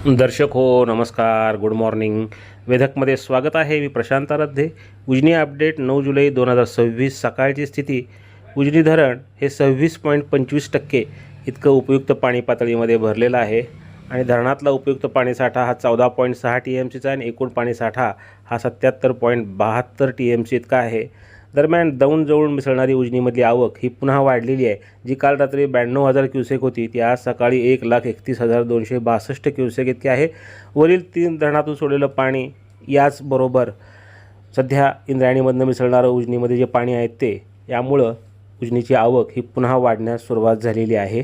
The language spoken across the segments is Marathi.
दर्शक हो, नमस्कार, गुड मॉर्निंग. वेधकमध्ये स्वागत आहे. मी प्रशांत आराध्ये. उजनी अपडेट 9 जुलै 2026 सकाळची स्थिती. उजनी धरण हे 26.25% इतकं उपयुक्त पाणी पातळीमध्ये भरलेलं आहे आणि धरणातला उपयुक्त पाणीसाठा हा 14.6 TMCचा आणि एकूण पाणीसाठा हा 77.72 TMC इतका आहे. दरम्यान दौंड जवळून मिसळणारी उजनीमधली आवक ही पुन्हा वाढलेली आहे. जी काल रात्री 92,000 क्युसेक होती ती आज सकाळी 1,31,262 क्युसेक इतकी आहे. वरील 3 धरणातून सोडलेलं पाणी याचबरोबर सध्या इंद्रायणीमधनं मिसळणारं उजनीमध्ये जे पाणी आहे ते, यामुळं उजनीची आवक ही पुन्हा वाढण्यास सुरुवात झालेली आहे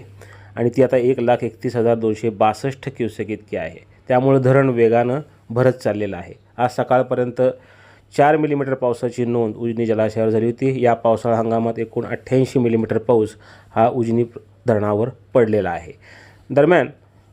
आणि ती आता 1,31,262 क्युसेक इतकी आहे. त्यामुळं धरण वेगानं भरत चाललेलं आहे. आज सकाळपर्यंत 4 मिलीमीटर पावसाची नोंद उजनी जलाशयावर झाली होती. या पावसाळा हंगामात एकूण 88 मिलीमीटर पाऊस हा उजनी धरणावर पडलेला आहे. दरम्यान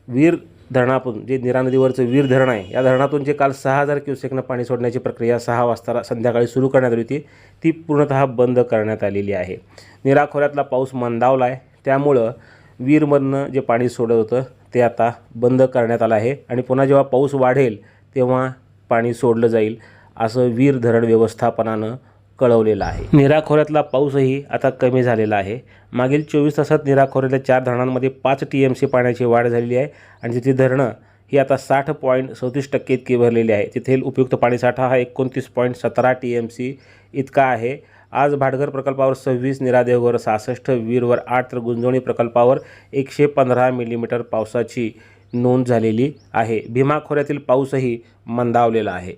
वीर धरणातून जे नीरा नदीवरचं वीर धरण आहे, या धरणातून जे काल 6,000 क्युसेकनं पाणी सोडण्याची प्रक्रिया 6 वाजता संध्याकाळी सुरू करण्यात आली होती, ती पूर्णतः बंद करण्यात आलेली आहे. नीरा खोऱ्यातला पाऊस मंदावला आहे, त्यामुळं वीरमधनं जे पाणी सोडत होतं ते आता बंद करण्यात आलं आहे आणि पुन्हा जेव्हा पाऊस वाढेल तेव्हा पाणी सोडलं जाईल, असं वीर धरण व्यवस्थापनानं कळवलेलं आहे. नीरा खोऱ्यातला पाऊसही आता कमी झालेला आहे. मागील 24 तासात नीरा खोऱ्यातल्या 4 धरणांमध्ये 5 TMC पाण्याची वाढ झालेली आहे आणि तिथली धरणं ही आता 60.37% इतकी भरलेली आहे. तिथील उपयुक्त पाणीसाठा हा 29.17 TMC इतका आहे. आज भाटघर प्रकल्पावर 26, नीरा देवघर 66, वीरवर 8 तर गुंजवणी प्रकल्पावर 115 मिलीमीटर पावसाची नोंद झालेली आहे. भीमा खोऱ्यातील पाऊसही मंदावलेला आहे.